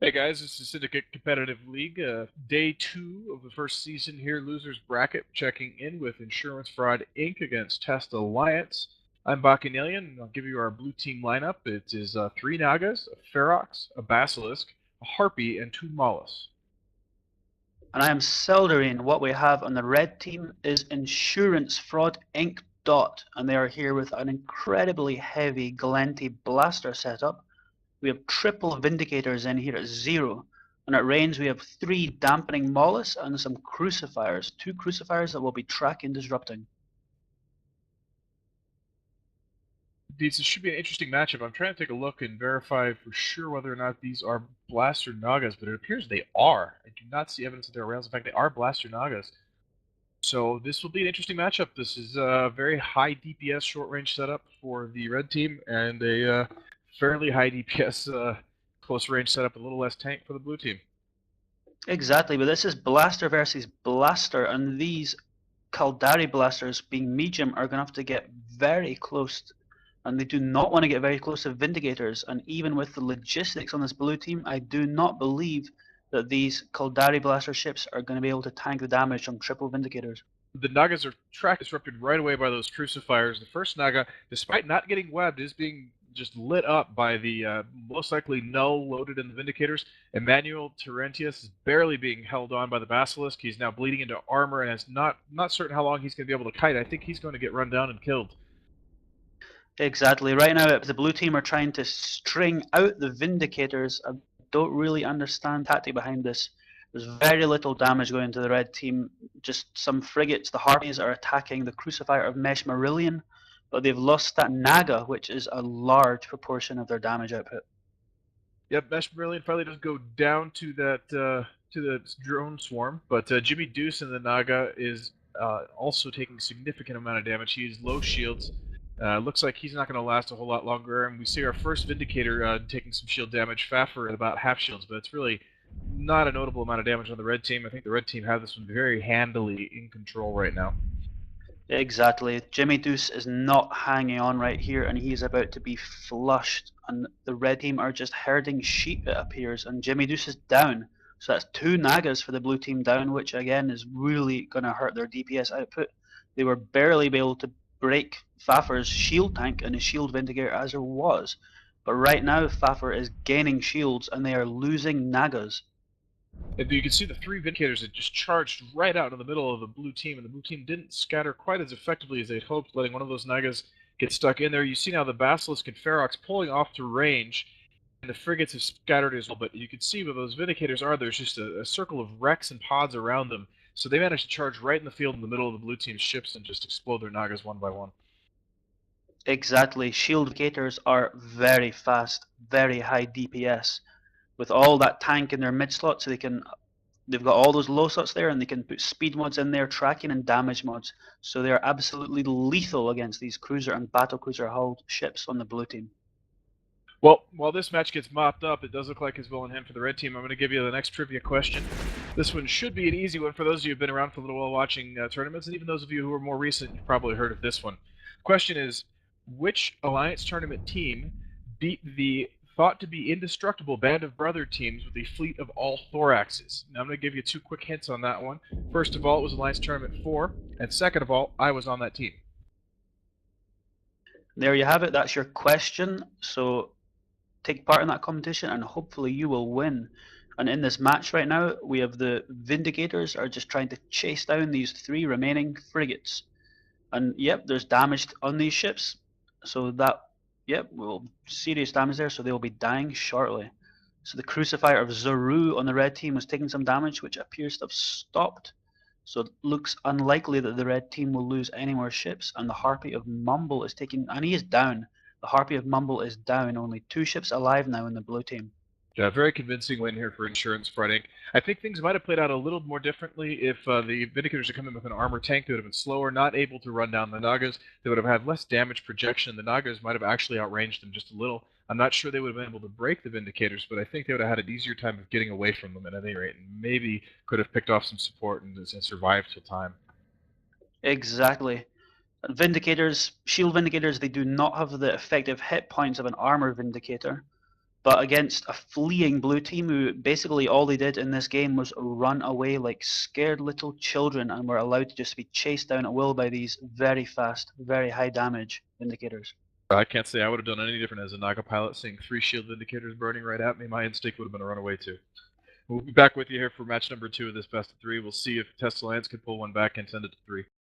Hey guys, this is Syndicate Competitive League, day 2 of the first season here, losers bracket, checking in with Insurance Fraud Inc. against Test Alliance. I'm Bacchanalian, and I'll give you our blue team lineup. It is 3 Nagas, a Ferox, a Basilisk, a Harpy, and 2 Mollusk. And I am Seldarine. What we have on the red team is Insurance Fraud Inc. And they are here with an incredibly heavy Glenty blaster setup. We have triple Vindicators in here at 0. And at range we have 3 Dampening Mollusk and some Crucifiers. 2 Crucifiers that will be tracking disrupting. This should be an interesting matchup. I'm trying to take a look and verify for sure whether or not these are Blaster Nagas, but it appears they are. I do not see evidence that they're rails. In fact, they are Blaster Nagas. So this will be an interesting matchup. This is a very high DPS short range setup for the red team, and a fairly high DPS close range setup, a little less tank for the blue team. Exactly, but this is Blaster versus Blaster, and these Caldari Blasters, being medium, are going to have to get very close, and they do not want to get very close to Vindicators. And even with the logistics on this blue team, I do not believe that these Caldari Blaster ships are going to be able to tank the damage from triple Vindicators. The Nagas are track disrupted right away by those Crucifiers. The first Naga, despite not getting webbed, is being just lit up by the most likely null loaded in the Vindicators. Emmanuel Terentius is barely being held on by the Basilisk. He's now bleeding into armor and is not certain how long he's going to be able to kite. I think he's going to get run down and killed. Exactly. Right now, the blue team are trying to string out the Vindicators. I don't really understand the tactic behind this. There's very little damage going to the red team. Just some frigates. The Harpies are attacking the Crucifier of Mesh Marillion, but they've lost that Naga, which is a large proportion of their damage output. Yep, Mesh Marillion finally does go down to that to the drone swarm, but Jimmy Deuce in the Naga is also taking a significant amount of damage. He has low shields. Looks like he's not going to last a whole lot longer, and we see our first Vindicator taking some shield damage. Faffer at about half shields, but it's really not a notable amount of damage on the red team. I think the red team have this one very handily in control right now. Exactly. Jimmy Deuce is not hanging on right here, and he's about to be flushed. And the red team are just herding sheep, it appears, and Jimmy Deuce is down. So that's 2 Nagas for the blue team down, which again is really going to hurt their DPS output. They were barely able to break Faffer's shield tank and his shield Vindicator as it was. But right now, Faffer is gaining shields, and they are losing Nagas. And you can see the 3 Vindicators that just charged right out in the middle of the blue team, and the blue team didn't scatter quite as effectively as they'd hoped, letting one of those Nagas get stuck in there. You see now the Basilisk and Ferox pulling off to range, and the frigates have scattered as well, but you can see where those Vindicators are, there's just a circle of wrecks and pods around them, so they managed to charge right in the field in the middle of the blue team's ships and just explode their Nagas one by one. Exactly. Shield Vindicators are very fast, very high DPS. With all that tank in their mid slot, so they've got all those low slots there, and they can put speed mods in there, tracking and damage mods. So they are absolutely lethal against these cruiser and battlecruiser hulled ships on the blue team. Well, while this match gets mopped up, it does look like it's well in hand for the red team. I'm going to give you the next trivia question. This one should be an easy one for those of you who've been around for a little while watching tournaments, and even those of you who are more recent, you've probably heard of this one. The question is, which Alliance tournament team beat the thought to be indestructible band of brother teams with a fleet of all thoraxes? Now I'm going to give you 2 quick hints on that one. First of all, it was Alliance Tournament 4, and second of all, I was on that team. There you have it. That's your question. So take part in that competition, and hopefully you will win. And in this match right now, we have the Vindicators are just trying to chase down these 3 remaining frigates. And yep, there's damage on these ships. So that, yep, well, serious damage there, so they will be dying shortly. So the Crucifier of Zaru on the red team was taking some damage, which appears to have stopped. So it looks unlikely that the red team will lose any more ships, and the Harpy of Mumble is taking, and he is down. The Harpy of Mumble is down, only 2 ships alive now in the blue team. Yeah, very convincing win here for Insurance Fraud Inc. I think things might have played out a little more differently if the Vindicators had come in with an armor tank. They would have been slower, not able to run down the Nagas. They would have had less damage projection. The Nagas might have actually outranged them just a little. I'm not sure they would have been able to break the Vindicators, but I think they would have had an easier time of getting away from them at any rate, and maybe could have picked off some support and survived till time. Exactly. Vindicators, shield Vindicators, they do not have the effective hit points of an armor Vindicator. but against a fleeing blue team who basically all they did in this game was run away like scared little children and were allowed to just be chased down at will by these very fast, very high damage Vindicators. I can't say I would have done any different as a Naga pilot, seeing 3 shield Vindicators burning right at me. My instinct would have been to run away too. We'll be back with you here for match number 2 of this best of 3. We'll see if Test Alliance can pull one back and send it to 3.